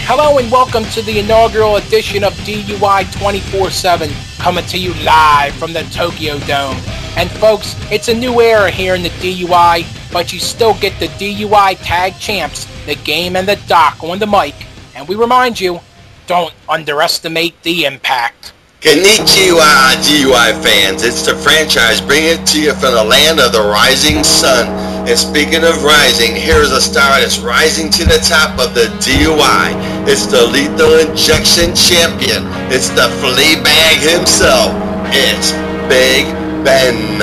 Hello and welcome to the inaugural edition of DUI 24/7, coming to you live from the Tokyo Dome. And folks, it's a new era here in the DUI, but you still get the DUI tag champs, the game and the doc on the mic. And we remind you, don't underestimate the impact. Konnichiwa, DUI fans. It's the franchise bringing it to you from the land of the rising sun. And speaking of rising, here's a star that's rising to the top of the DUI. It's the Lethal Injection Champion. It's the Fleabag himself. It's Big Ben.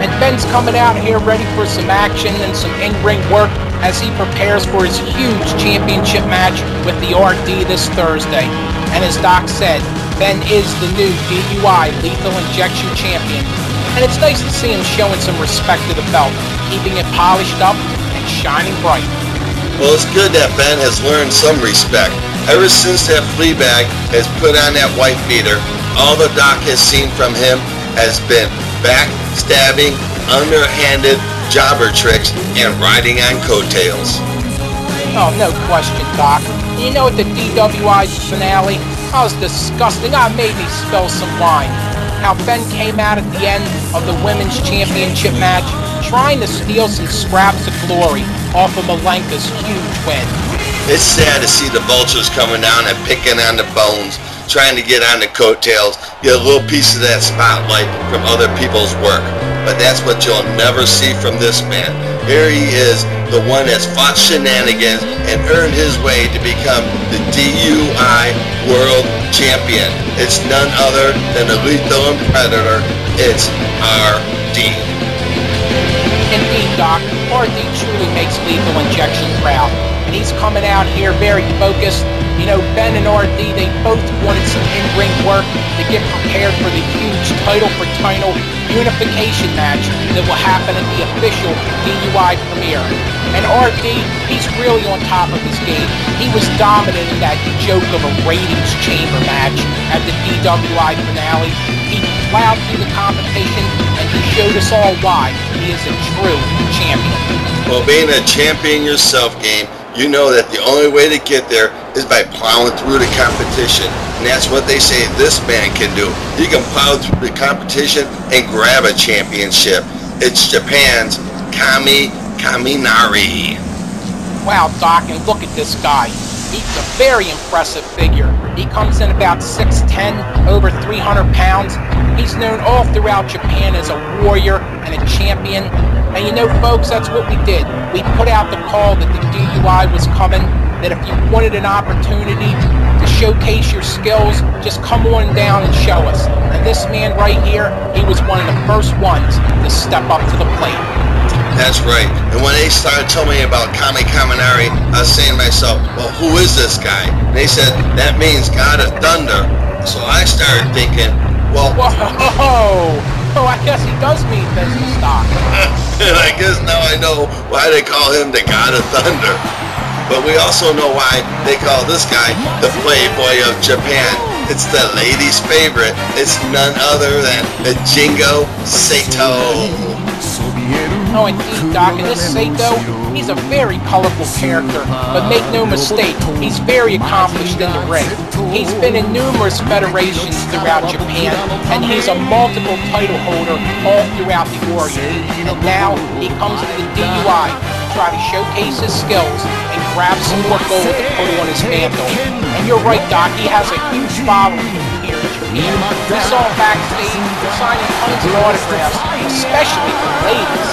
And Ben's coming out here ready for some action and some in-ring work as he prepares for his huge championship match with the RD this Thursday. And as Doc said, Ben is the new DUI Lethal Injection Champion. And it's nice to see him showing some respect to the belt, keeping it polished up and shining bright. Well, it's good that Ben has learned some respect. Ever since that Fleabag has put on that white beater, all the Doc has seen from him has been backstabbing, underhanded jobber tricks, and riding on coattails. Oh, no question, Doc. You know, at the DWI finale, that was disgusting. That made me spill some wine. How Ben came out at the end of the Women's Championship match trying to steal some scraps of glory off of Malenka's huge win. It's sad to see the vultures coming down and picking on the bones, trying to get on the coattails, get a little piece of that spotlight from other people's work. But that's what you'll never see from this man. Here he is, the one that's fought shenanigans and earned his way to become the DUI World Champion. It's none other than the Lethal Predator. It's RD. Indeed, Doc. RD truly makes Lethal Injection proud. And he's coming out here very focused. You know, Ben and RD, they both wanted some in-ring work to get prepared for the huge title-for-title unification match that will happen at the official DUI premiere. And RD, he's really on top of his game. He was dominant in that joke of a ratings chamber match at the DWI finale. He plowed through the competition, and he showed us all why he is a true champion. Well, being a champion yourself, Game, you know that the only way to get there is by plowing through the competition. And that's what they say this man can do. He can plow through the competition and grab a championship. It's Japan's Kamari. Wow, Doc, and look at this guy. He's a very impressive figure. He comes in about 6'10", over 300 pounds. He's known all throughout Japan as a warrior and a champion. And you know, folks, that's what we did. We put out the call that the DUI was coming, that if you wanted an opportunity to showcase your skills, just come on down and show us. And this man right here, he was one of the first ones to step up to the plate. That's right. And when they started telling me about Kamari, I was saying to myself, well, who is this guy? And they said, that means God of Thunder. So I started thinking, well... Whoa! Oh, I guess he does mean business, Doc. And I guess now I know why they call him the God of Thunder. But we also know why they call this guy the Playboy of Japan. It's the ladies' favorite. It's none other than Maijingo Seto. Oh, indeed, Doc, and this Seto, he's a very colorful character, but make no mistake, he's very accomplished in the ring. He's been in numerous federations throughout Japan, and he's a multiple title holder all throughout the Orient. And now, he comes to the DUI to try to showcase his skills and grab some more gold to put on his mantle. And you're right, Doc, he has a huge following here in Japan. We saw him backstage signing tons of autographs, especially for ladies.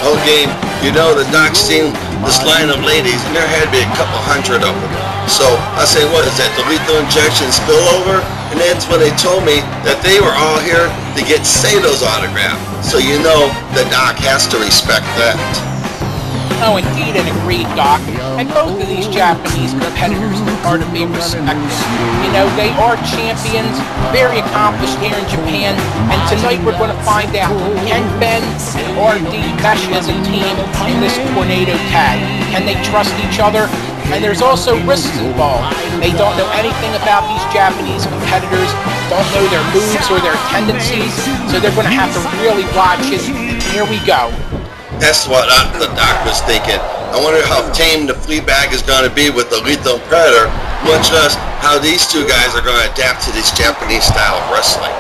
Oh, Game, you know the Doc's seen this line of ladies, and there had to be a couple hundred of them. So I say, what is that, the Lethal Injection spillover? And that's when they told me that they were all here to get Sato's autograph. So you know the Doc has to respect that. Oh, indeed, and agreed, Doc. And both of these Japanese competitors are to be respected. You know, they are champions, very accomplished here in Japan, and tonight we're going to find out, can Ben and RD mesh as a team in this tornado tag? Can they trust each other? And there's also risks involved. They don't know anything about these Japanese competitors, don't know their moves or their tendencies, so they're going to have to really watch it. Here we go. That's what the Doc was thinking. I wonder how tame the Fleabag is going to be with the Lethal Predator, much less how these two guys are going to adapt to this Japanese style of wrestling.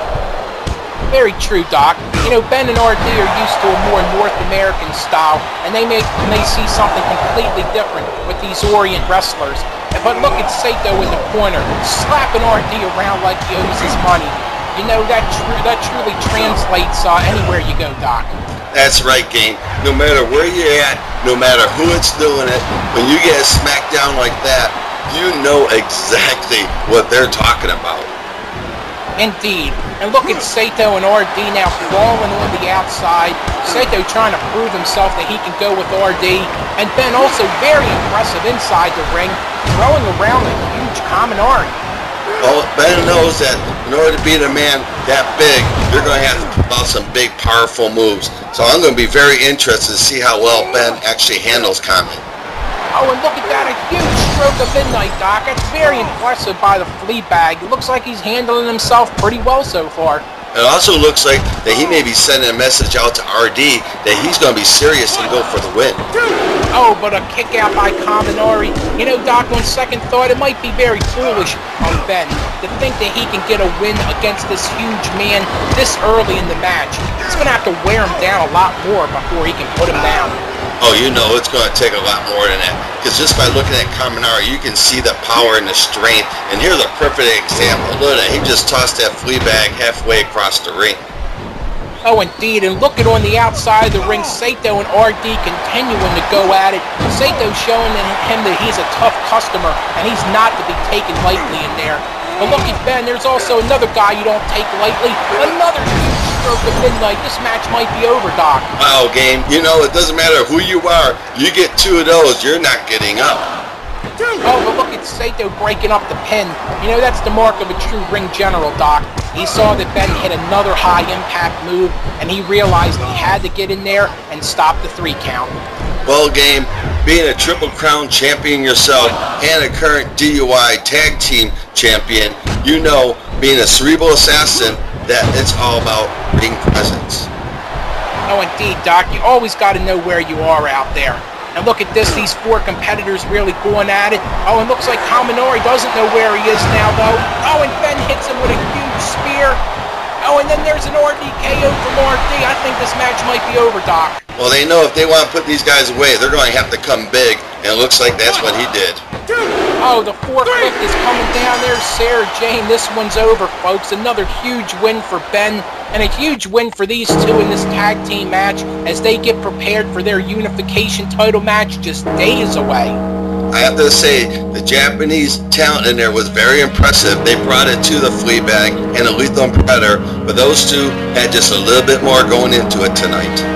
Very true, Doc. You know, Ben and RD are used to a more North American style, and they may see something completely different with these Orient wrestlers. But look at Seto in the corner, slapping RD around like he owes his money. You know, that truly translates anywhere you go, Doc. That's right, Game. No matter where you're at, no matter who it's doing it, when you get smacked down like that, you know exactly what they're talking about. Indeed. And look at Seto and RD now crawling on the outside. Seto trying to prove himself that he can go with RD. And Ben also very impressive inside the ring, throwing around a huge Kamari. Well, Ben knows that in order to beat a man that big, you're going to have to pull out some big, powerful moves. So I'm going to be very interested to see how well Ben actually handles Kamari. Oh, and look at that, a huge stroke of midnight, Doc. That's very impressive by the Fleabag. It looks like he's handling himself pretty well so far. It also looks like that he may be sending a message out to RD that he's going to be serious and go for the win. Oh, but a kick out by Kamari. You know, Doc, on second thought, it might be very foolish on Ben to think that he can get a win against this huge man this early in the match. He's going to have to wear him down a lot more before he can put him down. Oh, you know it's going to take a lot more than that. Because just by looking at Kamari, you can see the power and the strength. And here's a perfect example. Look at that. He just tossed that Fleabag halfway across the ring. Oh, indeed. And look at on the outside of the ring, Seto and RD continuing to go at it. Seto showing him that he's a tough customer, and he's not to be taken lightly in there. But look at Ben. There's also another guy you don't take lightly. Another huge stroke of midnight. This match might be over, Doc. Wow, Game. You know, it doesn't matter who you are. You get two of those, you're not getting up. Oh, but look at Seto breaking up the pin. You know, that's the mark of a true ring general, Doc. He saw that Ben hit another high-impact move, and he realized he had to get in there and stop the 3 count. Well, Game, being a Triple Crown champion yourself and a current DUI tag team champion, you know, being a cerebral assassin, that it's all about ring presence. Oh, indeed, Doc. You always got to know where you are out there. And look at this, these 4 competitors really going at it. Oh, and looks like Kamari doesn't know where he is now, though. Oh, and Ben hits him with a huge spear. Oh, and then there's an RDKO from RD. I think this match might be over, Doc. Well, they know if they want to put these guys away, they're going to have to come big, and it looks like that's what he did. Oh, the 4-5 is coming down there. Sarah Jane, this one's over, folks. Another huge win for Ben, and a huge win for these two in this tag team match as they get prepared for their unification title match just days away. I have to say, the Japanese talent in there was very impressive. They brought it to the Fleabag and the Lethal Predator, but those two had just a little bit more going into it tonight.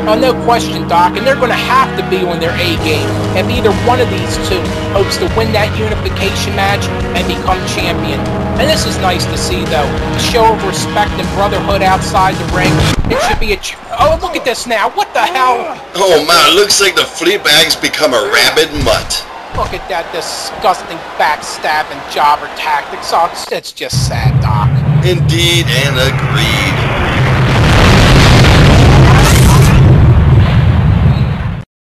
Oh, no question, Doc, and they're going to have to be on their A game if either one of these two hopes to win that unification match and become champion. And this is nice to see, though. A show of respect and brotherhood outside the ring. It should be a... Oh, look at this now. What the hell? Oh, man, it looks like the Fleabag's become a rabid mutt. Look at that disgusting backstabbing jobber tactics. Oh, it's just sad, Doc. Indeed, and agreed.